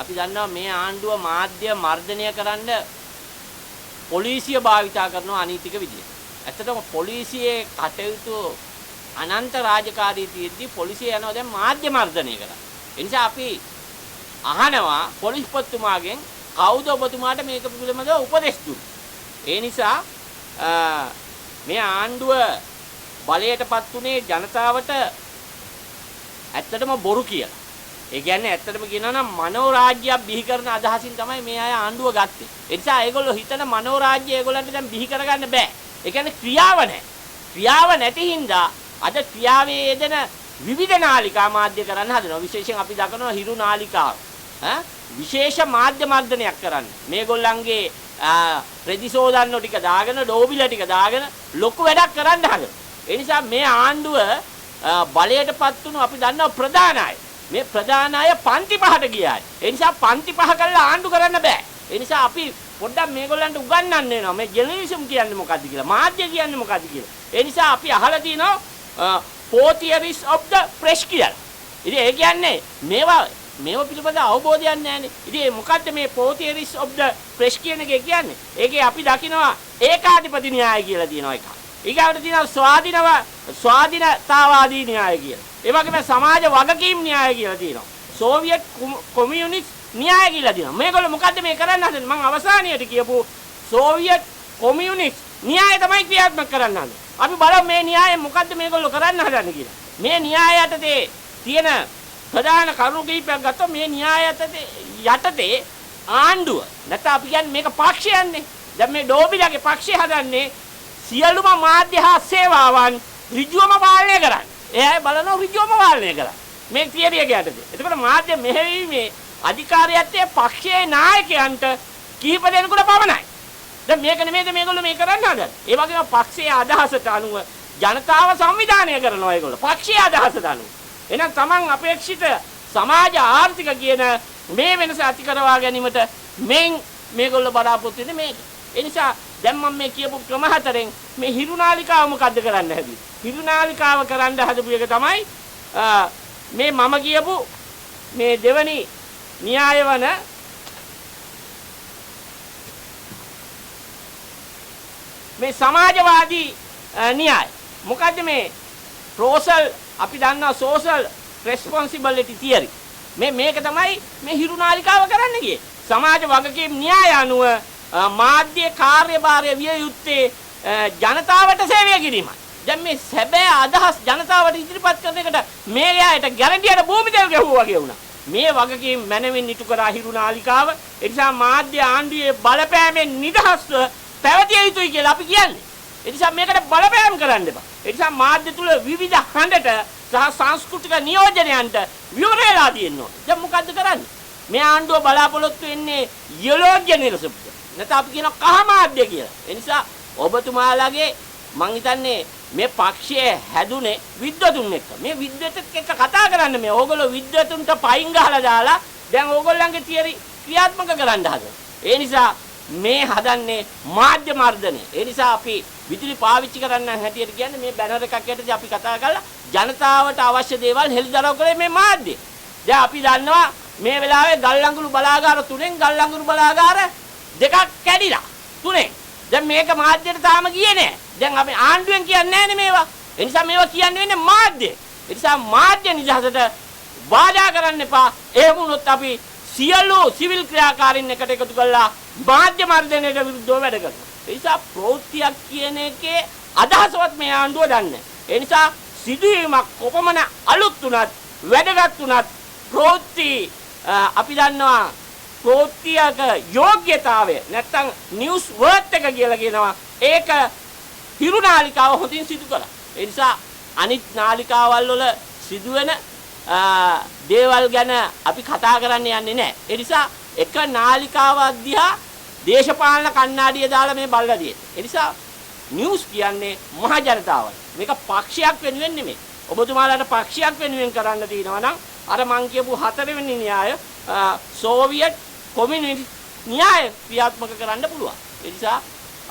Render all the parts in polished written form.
අපි දන්නවා මේ ආණ්ඩුව මාධ්‍ය මර්ධනය කරන්න පොලිසිය භාවිතා කරන අනීතික විදිය. ඇත්තටම පොලිසියේ කටයුතු අනන්ත රාජකාරී තියෙද්දි පොලිසිය යනවා දැන් මාධ්‍ය මර්ධනය කරා. ඒ නිසා අපි අහනවා පොලිස්පතිතුමාගෙන් කවුද ඔබතුමාට මේක පිළිබඳව උපදෙස් දුන්නේ? ඒ නිසා මේ ආණ්ඩුව බලයටපත් උනේ ජනතාවට ඇත්තටම බොරු කියලා. ඒ කියන්නේ ඇත්තටම කියනවා නම් මනෝරාජ්‍යයක් බිහි කරන අදහසින් තමයි මේ අය ආණ්ඩුව ගත්තේ. ඒ නිසා ඒගොල්ලෝ හිතන මනෝරාජ්‍ය ඒගොල්ලන්ට දැන් බිහි කරගන්න බෑ. ඒ කියන්නේ ක්‍රියාව නැහැ. ක්‍රියාව නැති හින්දා අද ක්‍රියාවේ යෙදෙන විවිධ නාලිකා මාධ්‍ය කරන්න හදනවා. විශේෂයෙන් අපි දකිනවා හිරු නාලිකාව. විශේෂ මාධ්‍ය මර්ධනයක් කරන්න. මේගොල්ලන්ගේ ප්‍රතිශෝධන්න ටික දාගෙන ඩෝබිල ටික දාගෙන ලොකු වැඩක් කරන්න හදනවා. ඒ නිසා මේ ආණ්ඩුව බලයටපත් වුණු අපි දන්නවා ප්‍රධාන අය. මේ ප්‍රධාන අය පන්ති පහට ගියායි. ඒ නිසා පන්ති පහ කරලා ආණ්ඩු කරන්න බෑ. ඒ නිසා අපි පොඩ්ඩක් මේගොල්ලන්ට උගන්වන්න වෙනවා. මේ ජර්නලිසම් කියන්නේ මොකද්ද කියලා, මාධ්‍ය කියන්නේ මොකද්ද කියලා. ඒ නිසා අපි අහලා තිනවා four theories of the press කියලා. ඉතින් ඒ කියන්නේ මේවා පිළිබඳ අවබෝධයක් නැහැනේ. ඉතින් මොකද්ද මේ four theories of the press කියන එක කියන්නේ? ඒකේ අපි දකිනවා ඒකාධිපති න්‍යාය කියලා තියෙනවා එකක්. ඊගාවට තියෙනවා ස්වාධීනතාවාදී න්‍යාය කියලා. ඒ වගේම සමාජ වගකීම් න්‍යාය කියලා තියෙනවා. සෝවියට් කොමියුනිස්ට් න්‍යාය කියලා තියෙනවා. මේගොල්ලෝ මොකද්ද මේ කරන්න හදන්නේ? මම අවසානයේදී කියපු සෝවියට් කොමියුනිස්ට් න්‍යාය තමයි ක්‍රියාත්මක කරන්න හදන්නේ. අපි බලමු මේ න්‍යාය මොකද්ද මේගොල්ලෝ කරන්න හදන්නේ කියලා. මේ න්‍යාය යටතේ තියෙන ප්‍රධාන කරුණු කිහිපයක් ගත්තොත් මේ න්‍යාය යටතේ ආණ්ඩුව නැත්නම් අපි කියන්නේ මේක පක්ෂයන්නේ. දැන් මේ ඩෝබිලගේ පක්ෂය හදන්නේ සියලුම මාධ්‍ය හා සේවාවන් ඍජුවම පාලනය කරන්න. එයා බලනවා ඍජුවම පාලනය කරන්න. මේ තියරිය යටතේ. එතකොට මාධ්‍ය මෙහෙයීමේ අධිකාරියත්වයේ පක්ෂයේ නායකයන්ට කිහිප දෙනෙකුට පමණයි. දැන් මේක නෙමෙයිද මේගොල්ලෝ මේ කරන්න හදන්නේ. ඒ වගේම පක්ෂයේ අදහසට අනුව ජනතාව සංවිධානය කරනවා ඒගොල්ලෝ. පක්ෂයේ අදහසට අනුව. එහෙනම් Taman අපේක්ෂිත සමාජ ආර්ථික කියන මේ වෙනස ඇති කරවා ගැනීමට මේගොල්ලෝ බලාපොරොත්තු වෙන්නේ මේක. ඒ නිසා දැන් මම මේ කියපු ක්‍රම හතරෙන් මේ හිරුනාලිකාව මොකද්ද කරන්න හැදුවේ? හිරුනාලිකාව කරන්න හදපු එක තමයි මේ මම කියපු මේ දෙවනි න්‍යාය වන මේ සමාජවාදී න්‍යාය. මොකද්ද මේ ප්‍රෝසල් අපි දන්නවා සෝෂල් රෙස්පොන්සිබිලිටි තියරි. මේක තමයි මේ හිරුනාලිකාව කරන්න ගියේ. සමාජ වගකීම් න්‍යාය අනුව මාධ්‍ය කාර්යභාරය විය යුත්තේ ජනතාවට සේවය කිරීමයි. දැන් මේ සැබෑ අදහස් ජනතාවට ඉදිරිපත් කරන එකට මේ යායට ගැරන්ටියට භූමි තෙල් ගැහුවා වගේ වුණා. මේ වගකීම් මැනවින් ඉටු කරා හිරුනාලිකාව. ඒ නිසා මාධ්‍ය ආණ්ඩුවේ බලපෑමෙන් නිදහස්ව පැවතිය යුතුයි කියලා අපි කියන්නේ. ඒ නිසා මේකට බලපෑම් කරන්න එපා. ඒ නිසා මාධ්‍ය තුල විවිධ හඬට සහ සංස්කෘතික නියෝජනයන්ට විවර වෙලා තියෙනවා. දැන් මොකද්ද කරන්නේ? මේ ආණ්ඩුව බලාපොරොත්තු වෙන්නේ යොලෝග්‍ය නිරසපුද. නැත්නම් අපි කියන කහ මාධ්‍ය කියලා. ඒ නිසා ඔබතුමාලාගේ මං හිතන්නේ මේ පක්ෂයේ හැදුනේ විද්වතුන් එක්ක. මේ විද්වතුන් එක්ක කතා කරන්න මේ ඕගොල්ලෝ විද්වතුන්ට පයින් ගහලා දාලා දැන් ඕගොල්ලන්ගේ තියරි ක්‍රියාත්මක කරන්න හදනවා. ඒ නිසා මේ හදන්නේ මාධ්‍ය මර්ධනය. ඒ නිසා අපි විදුලි පාවිච්චි කරන්න හැටියට කියන්නේ මේ බැනර් එකක් යටතේ අපි කතා කරලා ජනතාවට අවශ්‍ය දේවල් හෙළිදරව් කරේ මේ මාධ්‍ය. දැන් අපි දන්නවා මේ වෙලාවේ ගල්ලංගුරු බලාගාර 3න් ගල්ලංගුරු බලාගාර 2ක් කැඩිලා 3න්. දැන් මේක මාධ්‍යයට තාම ගියේ නෑ. දැන් අපි ආණ්ඩුවෙන් කියන්නේ නෑනේ මේවා. ඒ නිසා මේවා කියන්නේ වෙන්නේ මාධ්‍ය. ඒ නිසා මාධ්‍ය නිදහසට බාධා කරන්න එපා. එහෙම වුණොත් අපි සියලු සිවිල් ක්‍රියාකාරීන් එකට එකතු කරලා මාධ්‍ය මර්ධනයට විරුද්ධව වැඩ කරනවා. ඒ නිසා ප්‍රවෘත්තියක් කියන එකේ අදහසවත් මේ ආණ්ඩුව දන්නේ. ඒ නිසා සිදුවීමක් කොපමණ අලුත් උනත් වැදගත් උනත් ප්‍රවෘත්ති අපි දන්නවා ප්‍රවෘත්තියක යෝග්‍යතාවය නැත්තම් නිවුස් වර්ත් එක කියලා කියනවා. ඒක හිරුනාලිකාව හොඳින් සිදු කළා. ඒ නිසා අනිත් නාලිකාවල් වල සිදුවෙන දේවල් ගැන අපි කතා කරන්න යන්නේ නැහැ. ඒ නිසා එක නාලිකාවක් දිහා දේශපාලන කණ්ණාඩිය දාලා මේ බලලා තියෙන්නේ. ඒ නිසා නිවුස් කියන්නේ මහ ජනතාවයි. මේක පක්ෂයක් වෙනුවෙන් නෙමෙයි. ඔබතුමාලාට පක්ෂයක් වෙනුවෙන් කරන්න තියෙනවා නම් අර මං කියපු හතරවෙනි න්‍යාය සෝවියට් කොමියුනිස්ට් න්‍යාය ක්‍රියාත්මක කරන්න පුළුවන්. ඒ නිසා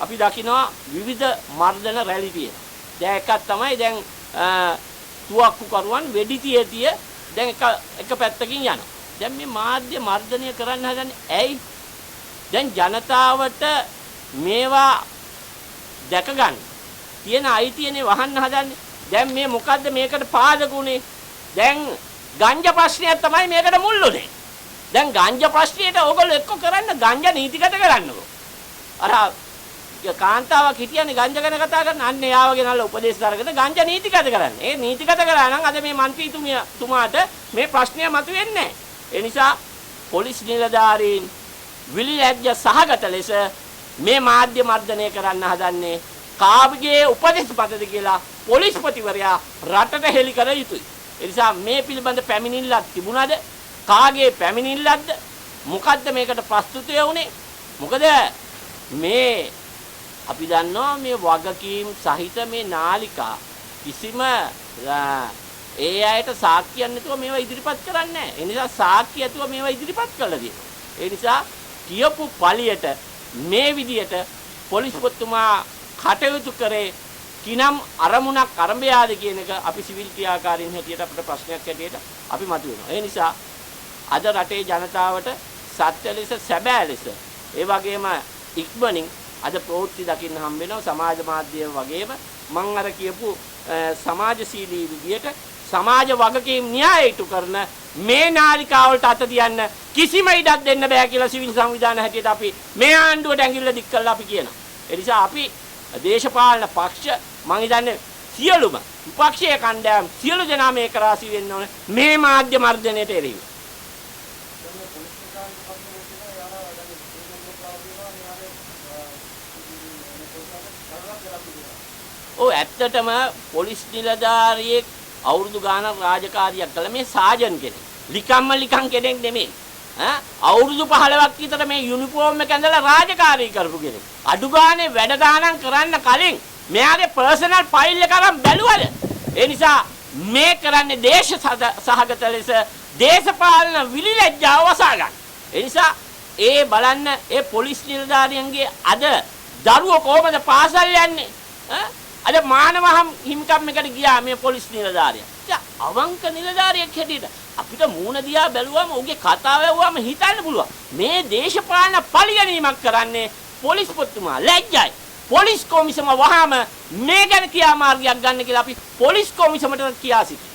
අපි දකිනවා විවිධ මර්ධන රැලි තියෙනවා. දැන් එකක් තමයි දැන් තුවක්කු කරුවන් වෙඩි තිය දැන් එක පැත්තකින් යනවා. දැන් මේ මාධ්‍ය මර්ධනය කරන්න හදන්නේ ඇයි? දැන් ජනතාවට මේවා දැක ගන්න තියෙන අයිතියනේ වහන්න හදන්නේ. දැන් මේ මොකද්ද මේකට පාදක උනේ? දැන් ගංජා ප්‍රශ්නයක් තමයි මේකට මුල් උනේ. දැන් ගංජා ප්‍රශ්නයට ඕගොල්ලෝ එක්ක කරන්න ගංජා නීතිගත කරන්නකෝ. අර කාන්තාවක් හිටියනේ ගංජා ගැන කතා කරන අන්න යාවගේ නල්ල උපදේශ දරගෙන ගංජා නීතිගත කරන්න. ඒ නීතිගත කරා නම් අද මේ മന്ത്രിතුමාට මේ ප්‍රශ්නය මතුවෙන්නේ නැහැ. ඒ නිසා පොලිස් නිලධාරීන් විලිලැජ්ජ සහගත ලෙස මේ මාධ්‍ය මර්ධනය කරන්න හදන්නේ කාගේ උපදේශපතද කියලා පොලිස්පතිවරයා රටට හෙළි කර යුතුයි. ඒ නිසා මේ පිළිබඳ පැමිණිල්ලක් තිබුණාද? කාගේ පැමිණිල්ලක්ද? මොකද්ද මේකට ප්‍රස්තුතය වුනේ? මොකද මේ අපි දන්නවා මේ වගකීම් සහිත මේ නාලිකා කිසිම ඒ අයට සාක්කියක් නැතුව මේවා ඉදිරිපත් කරන්නේ නැහැ. ඒ නිසා සාක්කිය ඇතුව මේවා ඉදිරිපත් කළා තියෙනවා. ඒ නිසා කියපු පළියට මේ විදියට පොලිස්පතිතුමා කටයුතු කරේ කිනම් අරමුණක් අරඹයාද කියන එක අපි සිවිල් ක්‍රියාකාරීන් හැටියට අපිට ප්‍රශ්නයක් හැටියට අපි මතුවෙනවා. ඒ නිසා අද රටේ ජනතාවට සත්‍ය ලෙස සැබෑ ලෙස ඒ වගේම ඉක්මනින් අද ප්‍රවෘත්ති දකින්න හම්බ වෙනවා සමාජ මාධ්‍ය වගේම මම අර කියපු සමාජශීලී විදියට සමාජ වගකීම් න්‍යායීතු කරන මේ නාලිකාවලට අත තියන්න කිසිම ඉඩක් දෙන්න බෑ කියලා සිවිල් සංවිධාන හැටියට අපි මේ ආණ්ඩුවට ඇඟිල්ල දික් කරලා අපි කියනවා. ඒ නිසා අපි දේශපාලන පක්ෂ මම හිතන්නේ සියලුම විපක්ෂීය කණ්ඩායම් සියලු දෙනා මේක රාසී වෙන්න ඕනේ මේ මාධ්‍ය මර්ධනයට එරෙහිව. ඔව් ඇත්තටම පොලිස් නිලධාරියෙක් අවුරුදු ගානක් රාජකාරියක් කළා මේ සාජන් කෙනෙක්. ලිකම් කෙනෙක් නෙමෙයි. අවුරුදු 15ක් විතර මේ යුනිෆෝම් එක ඇඳලා රාජකාරී කරපු කෙනෙක්. අඩු ගානේ වැඩ දානම් කරන්න කලින් මෙයාගේ පර්සනල් ෆයිල් එක අරන් බැලුවද? ඒ නිසා මේ කරන්නේ දේශ සහගත ලෙස දේශපාලන විලිලැජ්ජාව වසා ගන්න. ඒ නිසා ඒ බලන්න ඒ පොලිස් නිලධාරියන්ගේ අද දරුවෝ කොහමද පාසල් යන්නේ? අද මානව හිමිකම් එකට ගියා මේ පොලිස් නිලධාරියා. අවංක නිලධාරියෙක් හැටියට අපිට මූණ දිහා බැලුවම උගේ කතාව ඇහුවම හිතන්න පුළුවන්. මේ දේශපාලන පරිගැනීමක් කරන්නේ පොලිස්පතිතුමා. ලැජ්ජයි. පොලිස් කොමිසම වහාම මේ ගැන ක්‍රියාමාර්ගයක් ගන්න කියලා අපි පොලිස් කොමිසමට කියා සිටිනවා.